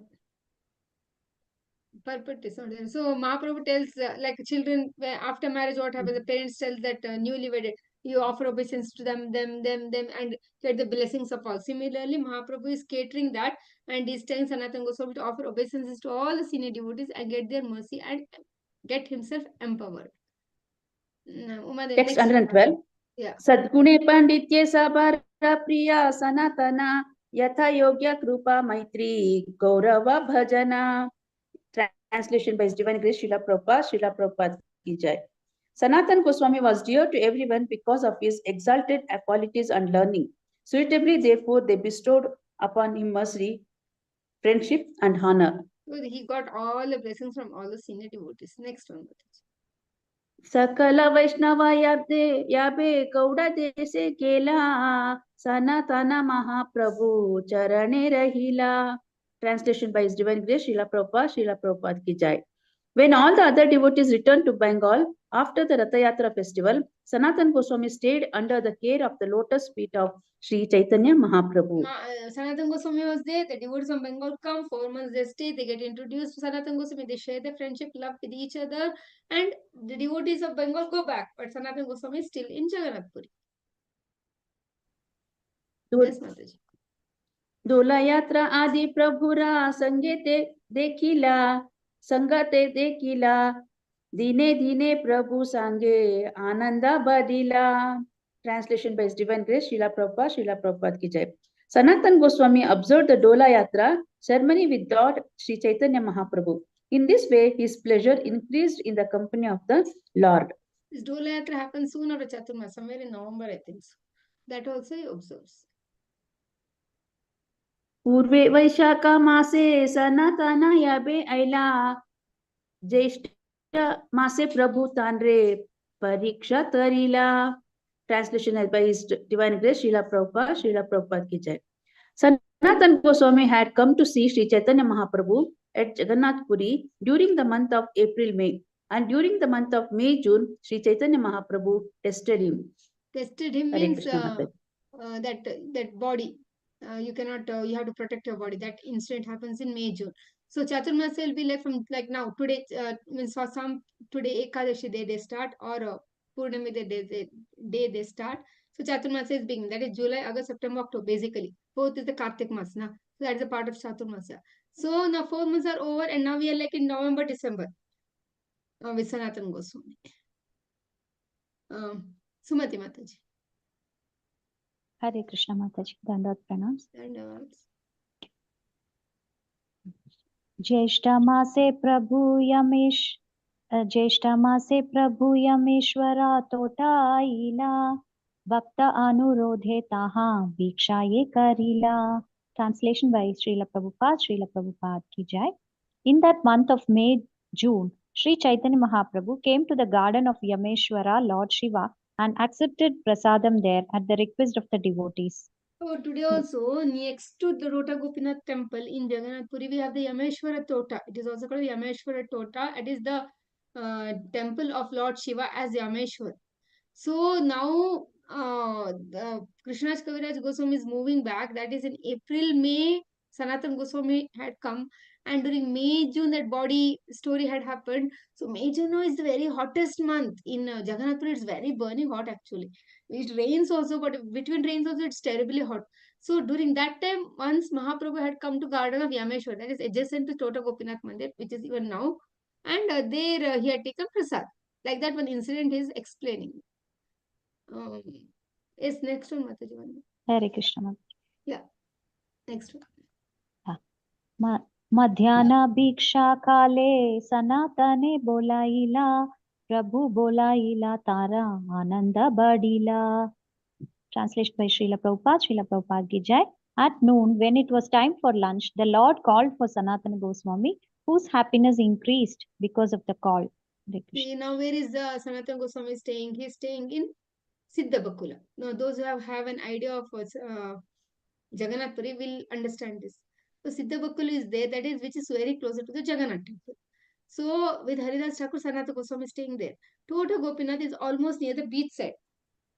Perfect. So Mahaprabhu tells like children after marriage, what happens? The parents tell that newly wedded, you offer obeisance to them, and get the blessings of all. Similarly, Mahaprabhu is catering that, and is telling Sanatana Goswami to offer obeisances to all the senior devotees and get their mercy and get himself empowered. Text 112. Yeah. Sadgune Panditye Sabara Priya Sanatana Yatha Yogya Krupa Maitri Gaurava Bhajana. Translation by His Divine Grace, Srila Prabhupada ki jai. Sanatana Goswami was dear to everyone because of his exalted qualities and learning. Suitably, therefore, they bestowed upon him mercy, friendship, and honor. So he got all the blessings from all the senior devotees. Next one. Sakala Vaishnava Yabe Gauda Dese Kela Sanatana Mahaprabhu Charane Rahila. Translation by His Divine Grace, Srila Prabhupada ki jai. When all the other devotees returned to Bengal after the Ratha Yatra festival, Sanatana Goswami stayed under the care of the lotus feet of Sri Chaitanya Mahaprabhu. Sanatana Goswami was there. The devotees from Bengal come, 4 months they stay, they get introduced to Sanatana Goswami, they share their friendship, love with each other, and the devotees of Bengal go back. But Sanatana Goswami is still in Jagannath Puri. Yes, Mataji. Dola Yatra Adi Prabhura Sangate Dekila Sangate Dekila Dine Dine Prabhu Sange Ananda Badila. Translation by His Divine Grace, Srila Prabhupada ki jai. Sanatana Goswami observed the Dola Yatra ceremony with Lord Sri Chaitanya Mahaprabhu. In this way, his pleasure increased in the company of the Lord. This Dola Yatra happens soon after Chaturma, somewhere in November, I think so. That also he observes. Purve Vaishaka Mase Sanatana Yabe Aila Jeshta Mase Prabhu Tanre Pariksha Tarila. Translation held by His Divine Grace, Srila Prabhupada ki jai. Sanatan Goswami had come to see Sri Chaitanya Mahaprabhu at Jagannath Puri during the month of April-May. And during the month of May-June, Sri Chaitanya Mahaprabhu tested him. Tested him Hare means Krishna that body. You cannot, you have to protect your body. That incident happens in May, June. So Chaturmasya will be like from like now, today, means for some, today Ekadashi day they start, or Purnami the day they start. So Chaturmasya is beginning. That is July, August, September, October, basically. Fourth is the Kartik Mas. Na? So that is a part of Chaturmasya. So now 4 months are over and now we are like in November, December. With Sanatan Goswami. Sumati Mataji. Hare Krishna Mataji, Dandavat Pranams. ज्येष्ठमासे प्रभु यमेश्वरा तोटाईला भक्त अनुरोधे ताहा भिक्षा ये Karila. Translation by Srila Prabhupada ki jai. In that month of May, June, Sri Chaitanya Mahaprabhu came to the garden of Yameshwara, Lord Shiva, and accepted prasadam there at the request of the devotees. So today also, next to the Rota Gopinath temple in Jagannath Puri, we have the Yameshwara Tota. It is also called Yameshwara Tota. It is the temple of Lord Shiva as Yameshwar. So now the Krishna's Kaviraj Goswami is moving back. That is in April, May, Sanatan Goswami had come. And during May, June, that body story had happened. So May, June now is the very hottest month. In Jagannath Puri, it's very burning hot actually. It rains also, but between rains also, it's terribly hot. So during that time, once Mahaprabhu had come to garden of Yameshwar, that is adjacent to Tota Gopinath Mandir, which is even now. And there he had taken prasad. Like that one incident is explaining. Yes, next one, Mataji. Hare Krishna Mataji. Yeah, next one. मध्याह्न भिक्षा काले सनातने बोलाइला प्रभु बोलाइला तारा आनंद बढ़िला. Translation by Srila Prabhupada ki jai. At noon, when it was time for lunch, the Lord called for Sanatana Goswami, whose happiness increased because of the call. See, now where is the Sanatana Goswami staying? He is staying in Siddhabakula. Now those who have an idea of Jagannath Puri will understand this. So Siddhabakula is there, that is which is very closer to the Jagannath temple. So with Haridas Thakur, Sanatana Goswami staying there. Tota Gopinath is almost near the beach side.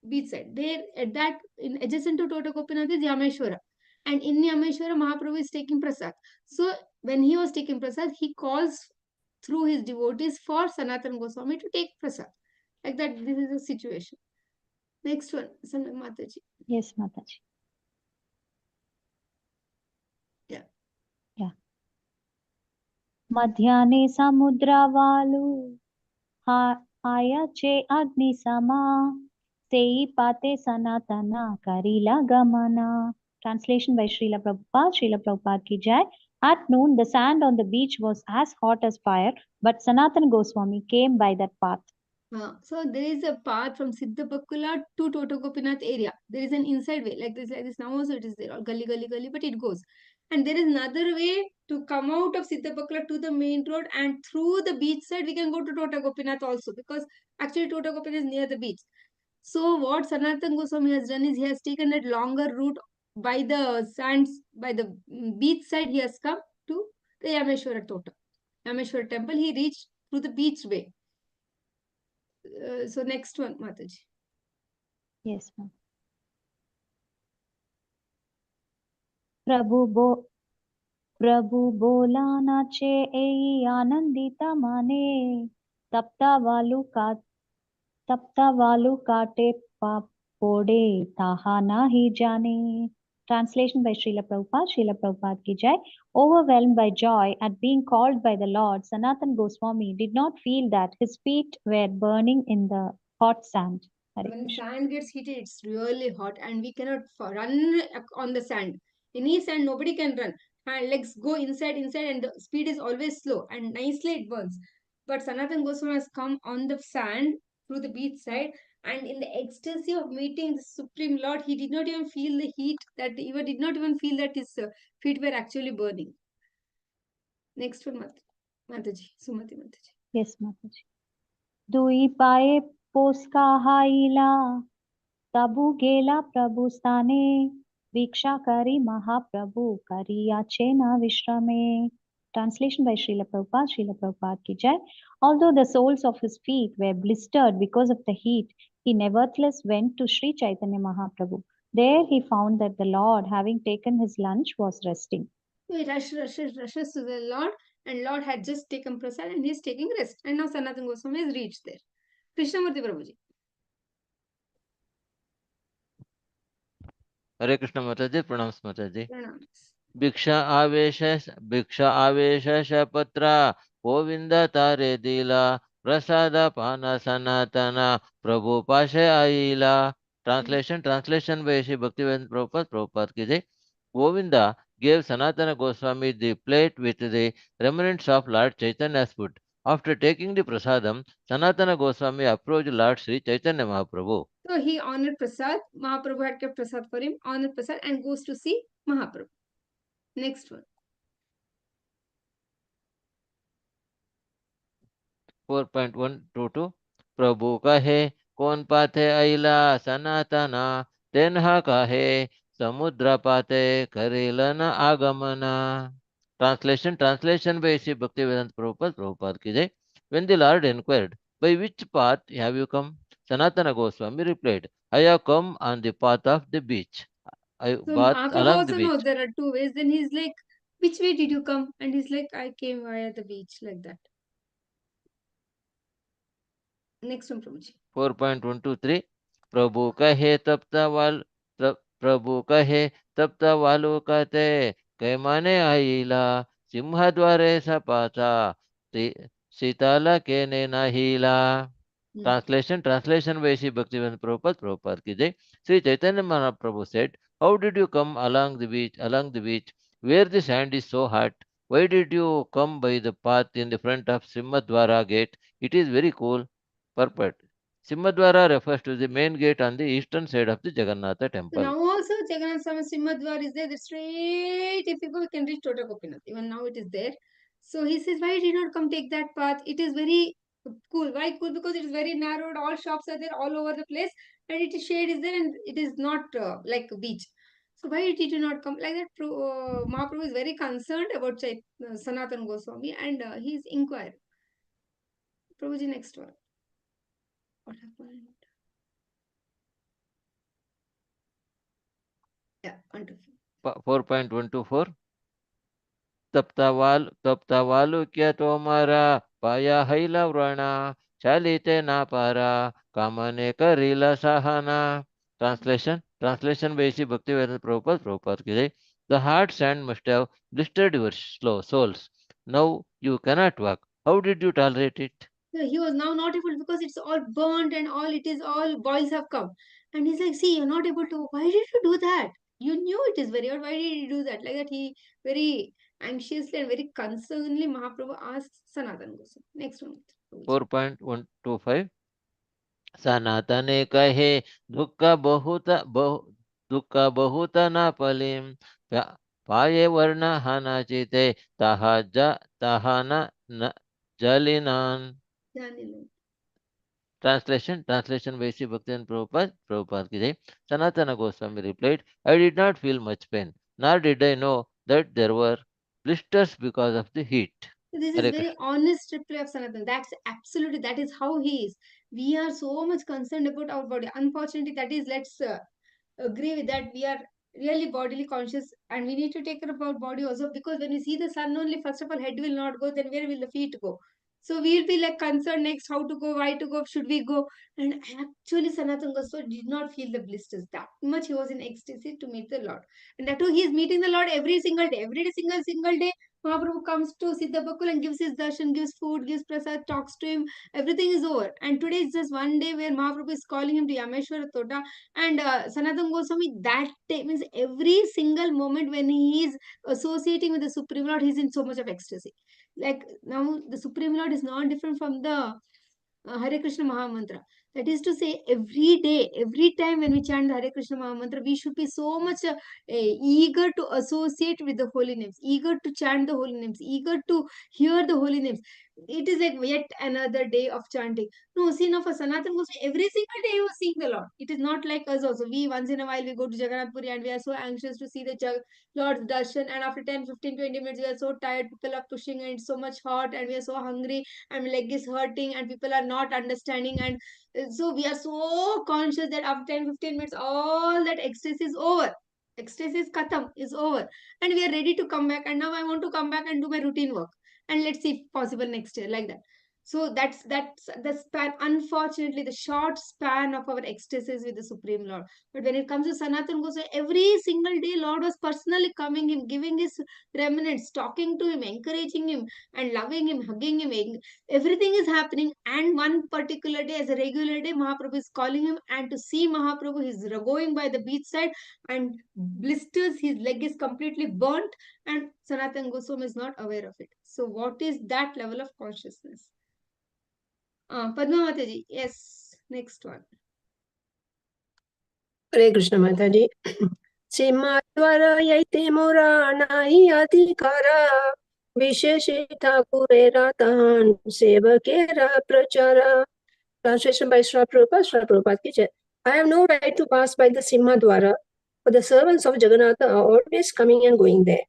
There at that in adjacent to Tota Gopinath is Yameshwara. And in Yameshwara, Mahaprabhu is taking prasad. So when he was taking prasad, he calls through his devotees for Sanatana Goswami to take prasad. Like that, this is the situation. Next one, Mataji. Yes, Mataji. Yeah. मध्याह्ने समुद्रवालु आयाचे अग्निसमा सेई पाते सनातना करीला गमना. Translation by Srila Prabhupada ki jai. At noon, the sand on the beach was as hot as fire, but Sanatana Goswami came by that path. So there is a path from Siddhabakula to Tota Gopinath area. There is an inside way, like this now also it is there, all gully, but it goes. And there is another way to come out of Siddhabakula to the main road, and through the beach side we can go to Tota Gopinath also, because actually Tota Gopinath is near the beach. So what Sanatana Goswami has done is he has taken that longer route by the sands, by the beach side. He has come to the Yameshwara Tota, Yameshwara temple. He reached through the beach way. So next one, Mataji. Yes, ma'am. प्रभु बोला नाचे ए आनंदिता माने तप्ता वालू काटे पापोड़े ताहा नाही जाने. Translation by Srila Prabhupada ki jai. Overwhelmed by joy at being called by the Lord, Sanatana Goswami did not feel that his feet were burning in the hot sand. When sand gets heated, it's really hot and we cannot run on the sand. Any sand, nobody can run. And legs go inside and the speed is always slow and nicely it burns. But Sanatana Goswami has come on the sand through the beach side, and in the ecstasy of meeting the Supreme Lord, he did not even feel the heat, that he did not even feel that his feet were actually burning. Next one, Mataji, Sumati Mataji. Yes, Mataji. Dui pae poska haila तबु गेला प्रभु स्थाने भिक्षा करी महाप्रभु करियाचे न विश्रमे. Translation by Srila Prabhupada. Srila Prabhupada ki jai. Although the soles of his feet were blistered because of the heat, he nevertheless went to Sri Chaitanya Mahaprabhu. There he found that the Lord, having taken his lunch, was resting. So he rushes to the Lord, and Lord had just taken prasad and he is taking rest. And now Sanatana Goswami has reached there. Krishnamurti Prabhuji. Hare Krishna Mataji, pranams Mataji. Pranams. भिक्षा आवेश पत्र गोविंद तारे दिला प्रसाद पान सनातन प्रभु पाशे आईला. Translation by Shri Bhaktivedanta Prabhupada ki jai. Govinda gave Sanatana Goswami the plate with the remnants of Lord Chaitanya's food. After taking the prasadam, Sanatana Goswami approached Lord Sri Chaitanya Mahaprabhu. So he honored Prasad. Mahaprabhu had kept Prasad for him, honored Prasad, and goes to see Mahaprabhu. Next one. 4.122 प्रभु कहे कौन पाथे अइला सनातना तेन्हा कहे समुद्र पाते करेलन आगमना. Translation by Sri Bhaktivedanta Prabhupada ki jai. When the Lord inquired, by which path have you come? Sanatana Goswami replied, I have come on the path of the beach. I So bathed Mahaprabhu along the also beach. knows there are two ways. Then he's like, which way did you come? And he's like, I came via the beach, like that. Next one, Prabhuji. 4.123 प्रभु कहे तप्त वालु कहते कैमाने आईला सिंह द्वारे सपाता सीताला के ने नाहीला. Translation by Sri Bhaktivedanta Prabhupada ki jai. Sri Chaitanya Mahaprabhu said, how did you come along the beach where the sand is so hot? Why did you come by the path in the front of Simhadwara gate? It is very cool. Purport. Simhadwara refers to the main gate on the eastern side of the Jagannatha So temple. now also Jagannath Swami Simhadwar is there. The straight, if you go, you can reach Tota Gopinath. Even now it is there. So he says, why did not come take that path? It is very cool. Why cool? Because it is very narrowed. All shops are there all over the place. And it is shade is there and it is not like a beach. So why did you not come? Like that, Mahaprabhu is very concerned about Sanatana Goswami and he is inquiring. Prabhuji, next one. What happened? Yeah, wonderful. 4.124 तप्तावालु क्या तोमारा पाया हैला व्रणा चालिते ना पारा कामने Karila Sahana. Translation by Sri Bhaktivedanta Prabhupada ki jai. The hard sand must have blistered your soles. Now you cannot walk. How did you tolerate it? He was now not able because it's all burnt and all it is all boils have come. And he's like, see, you're not able to. Why did you do that? You knew it is very hard. Why did you do that? Like that, he very anxiously and very concernedly Mahaprabhu asks Sanatana Goswami. Next one. 4.125 सनातने कहे दुःख बहुत न पलिम पाये वर्ण हानाचिते ताहा न जलिनान. Translation by Sri Bhaktivedanta Prabhupada ki jai. Sanatana Goswami replied, I did not feel much pain, nor did I know that there were blisters because of the heat. So this is very honest reply of Sanatana. That's absolutely, that is how he is. We are so much concerned about our body. Unfortunately, that is, let's agree with that. We are really bodily conscious and we need to take care of our body also, because when we see the sun only, first of all, head will not go, then where will the feet go? So we'll be like concerned next how to go, why to go, should we go? And actually Sanatana Goswami did not feel the blisters. That much he was in ecstasy to meet the Lord. And that too, he is meeting the Lord every single day. Every day, single day, Mahaprabhu comes to Siddha Bakul and gives his darshan, gives food, gives prasad, talks to him. Everything is over. And today is just one day where Mahaprabhu is calling him to Yameshwara Tota. And Sanatana Goswami, that day means every single moment when he is associating with the Supreme Lord, he is in so much of ecstasy. Like now, the Supreme Lord is not different from the Hare Krishna Mahamantra. That is to say, every day, every time when we chant the Hare Krishna Mahamantra, we should be so much eager to associate with the holy names, eager to chant the holy names, eager to hear the holy names. it is like yet another day of chanting. No, see now for Sanatan Goswami, every single day he was seeing the Lord. It is not like us also. We once in a while we go to Jagannath Puri and we are so anxious to see the Lord's darshan, and after 10, 15, 20 minutes we are so tired, people are pushing and it's so much hot and we are so hungry and my leg is hurting and people are not understanding, and so we are so conscious that after 10, 15 minutes all that ecstasy is over. Ecstasy is khatam, is over, and we are ready to come back, and now I want to come back and do my routine work, and let's see if possible next year, like that. So that's the span, unfortunately the short span of our ecstasies with the Supreme Lord. But when it comes to Sanatan Goswami, every single day Lord was personally coming him, giving his remnants, talking to him, encouraging him and loving him, hugging him. Everything is happening, and one particular day, as a regular day, Mahaprabhu is calling him, and to see Mahaprabhu, he's going by the beach side and blisters, his leg is completely burnt, and Sanatan Goswami is not aware of it. So what is that level of consciousness? Padma Mataji, yes, next one. Hare Krishna Mataji. Simmadwara yaite mora nahi adhikara Visheshe Thakurera Tahan Sevakera Prachara. Translation by Srila Prabhupada. Srila Prabhupada ki jai. I have no right to pass by the Simmadwara, but the servants of Jagannatha are always coming and going there.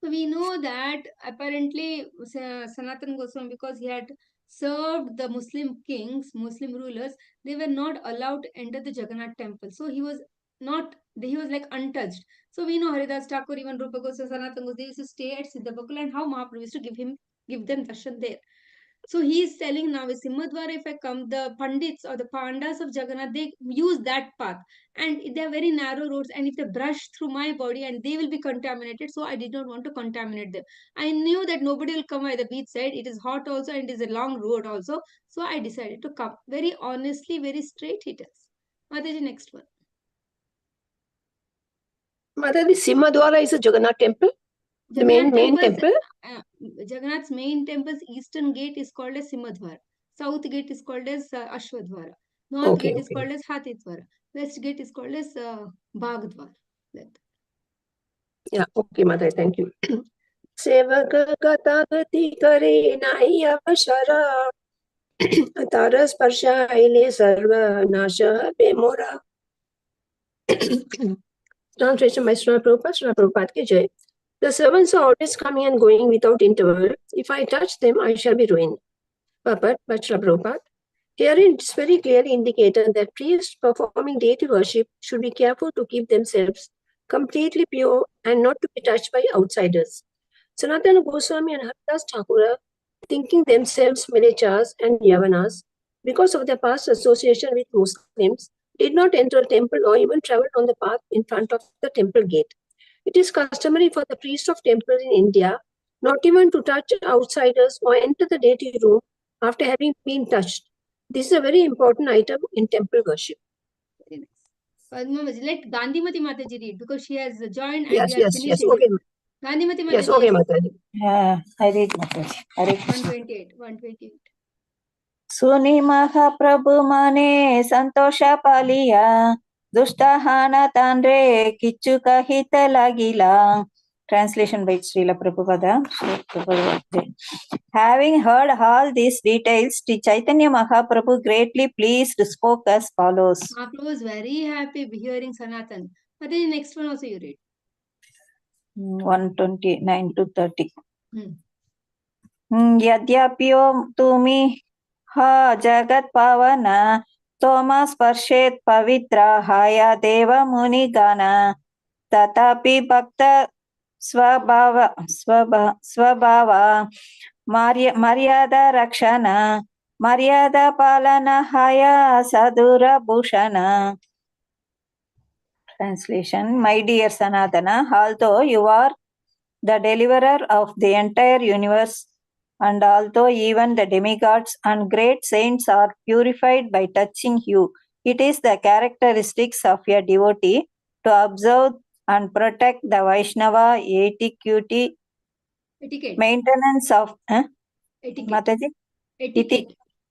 So we know that apparently Sanatan Goswami, because he had served the Muslim kings, Muslim rulers, they were not allowed to enter the Jagannath temple. So he was like untouched. So we know Haridas Thakur, even Rupa Goswami, Sanatan Goswami, they used to stay at Siddhabakula, and how Mahaprabhu used to give them darshan there. So he is telling now, with Simhadwara, if I come, the Pandits or the Pandas of Jagannath, they use that path. And they are very narrow roads. And if they brush through my body, and they will be contaminated. So I did not want to contaminate them. I knew that nobody will come by the beach side. It is hot also, and it is a long road also. So I decided to come. Very honestly, very straight it is. Mataji, next one. Mataji, Simhadwara is a Jagannath temple? The main temple? Jagannath's main temple's eastern gate is called as Simhadwara. South gate is called as Ashwadwara. North gate is called as Hatidwara. West gate is called as Bhagdwara. Yeah, okay, Mataji, thank you. Sevaka Katagati Kare Nahi Avashara Taras Parsha Aile Sarva Nasha Bemora. Translation by Srila Prabhupada. Srila Prabhupada ki jai. The servants are always coming and going without interval. If I touch them, I shall be ruined. But Srila Prabhupada, herein it is very clearly indicated that priests performing deity worship should be careful to keep themselves completely pure and not to be touched by outsiders. Sanatana Goswami and Haridas Thakura, thinking themselves Milechas and Yavanas, because of their past association with Muslims, did not enter a temple or even travel on the path in front of the temple gate. It is customary for the priests of temples in India not even to touch outsiders or enter the deity room after having been touched. This is a very important item in temple worship. Very nice. Let Gandhimati Mataji read, because she has joined and yes, we are yes, finishing. Yes, okay. Gandhimati Mataji. Yes, okay, Mataji. Yeah, I read Mataji. Hare Krishna. 128. सुनि महाप्रभु मने संतोष पालिया दुष्टहान तांड्रे किच्चु कहित लागिला. Translation by Srila Prabhupada. Having heard all these details, Sri Chaitanya Mahaprabhu greatly pleased spoke as follows. Mahaprabhu was very happy hearing Sanatan. But then the next one also you read. 129 to 30. यद्यप्यो तुमि हा जगत पावना तोमा स्पर्शेत पवित्राहाय देव मुनिगणा तथापि भक्त स्वभाव मर्यादा रक्षण मर्यादा पालनाय सदुरभूषण. Translation: My dear Sanatana, although you are the deliverer of the entire universe, and although even the demigods and great saints are purified by touching you, it is the characteristics of a devotee to observe and protect the Vaishnava etiquette, maintenance of Mataji?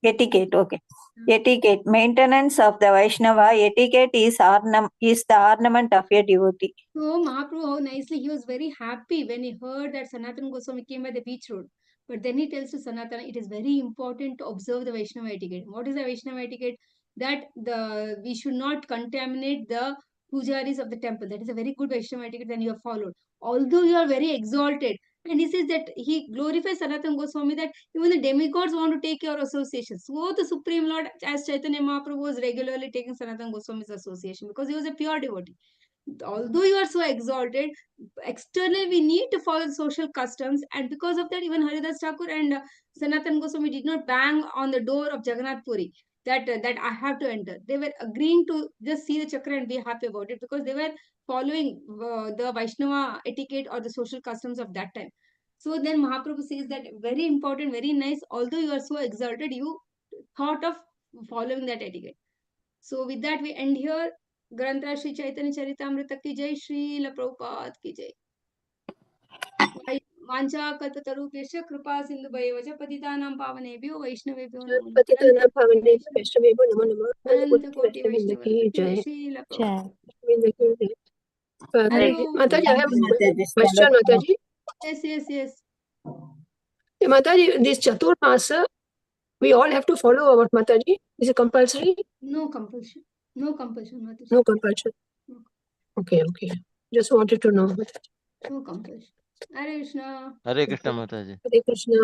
Etiquette, okay. Etiquette, maintenance of the Vaishnava etiquette is the ornament of a devotee. So Mahaprabhu, how nicely, he was very happy when he heard that Sanatan Goswami came by the beach road. But then he tells to Sanatana, it is very important to observe the Vaishnava etiquette. What is the Vaishnava etiquette? That we should not contaminate the pujaris of the temple. That is a very good Vaishnava etiquette that you have followed. Although you are very exalted. And he says that he glorifies Sanatana Goswami that even the demigods want to take your association. So the Supreme Lord, as Chaitanya Mahaprabhu, was regularly taking Sanatana Goswami's association because he was a pure devotee. Although you are so exalted, externally we need to follow the social customs, and because of that, even Haridas Thakur and Sanatan Goswami did not bang on the door of Jagannath Puri that I have to enter. They were agreeing to just see the chakra and be happy about it because they were following the Vaishnava etiquette or the social customs of that time. So then Mahaprabhu says that very important, very nice. Although you are so exalted, you thought of following that etiquette. So with that, we end here. Grantra Shri Chaitanya Charitamrita ki jai, Shri Prabhupada ki jai. वाञ्छा कल्पतरुभ्यश्च कृपा सिन्धुभ्येव च पतितानां पावनेभ्यो वैष्णवेभ्यो नमो नमः। पतितानां पावनेभ्यो वैष्णवेभ्यो नमो नमः। अनंत अनंत कोटि वैष्णववृंद वैष्णव की की जय। जय। श्रील जय। वृंद की जय। Hari Hare Om. Mataji, I have Mataji, a question, Mataji. Yes. Mataji, this Chaturmasa, we all have to follow our Mataji. Is it compulsory? No compulsion. No compulsion, Mataji. No compulsion. Okay. Just wanted to know. No compulsion. Hare Krishna. Hare Krishna Mataji. Hare Krishna.